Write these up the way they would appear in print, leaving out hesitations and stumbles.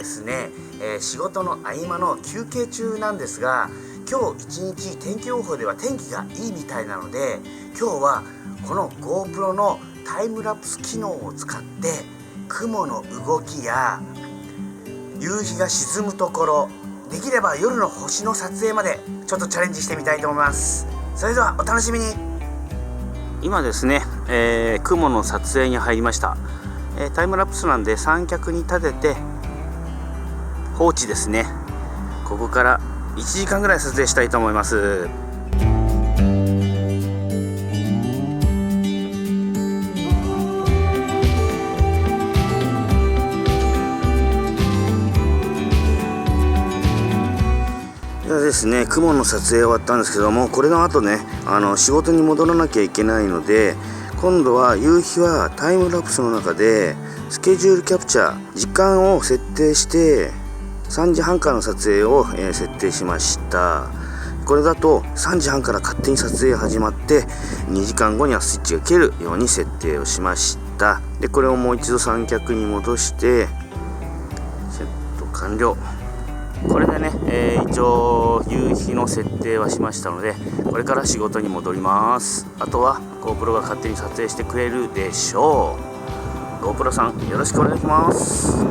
ですね、仕事の合間の休憩中なんですが、今日一日天気予報では天気がいいみたいなので、今日はこの GoPro のタイムラプス機能を使って雲の動きや夕日が沈むところ、できれば夜の星の撮影までちょっとチャレンジしてみたいと思います。それではお楽しみに。今ですね、雲の撮影に入りました。タイムラプスなんで三脚に立てて放置ですね。ここから1時間ぐらい撮影したいと思います。ではですね、雲の撮影終わったんですけども、これの後ね、仕事に戻らなきゃいけないので、今度は夕日はタイムラプスの中でスケジュールキャプチャー、時間を設定して3時半からの撮影を設定しました。これだと3時半から勝手に撮影始まって2時間後にはスイッチが切れるように設定をしました。でこれをもう一度三脚に戻してセット完了。これでね、一応夕日の設定はしましたので、これから仕事に戻ります。あとは GoPro が勝手に撮影してくれるでしょう。 GoPro さんよろしくお願いします。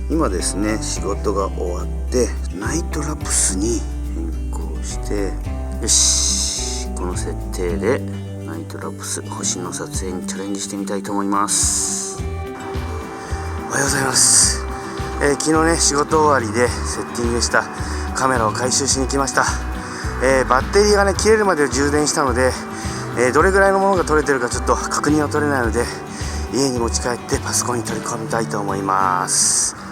今ですね、仕事が終わってナイトラプスに変更して、よし、この設定でナイトラプス星の撮影にチャレンジしてみたいと思います。おはようございます。昨日ね、仕事終わりでセッティングしたカメラを回収しに来ました。バッテリーがね切れるまで充電したので、どれぐらいのものが取れてるかちょっと確認は取れないので、家に持ち帰ってパソコンに取り込みたいと思います。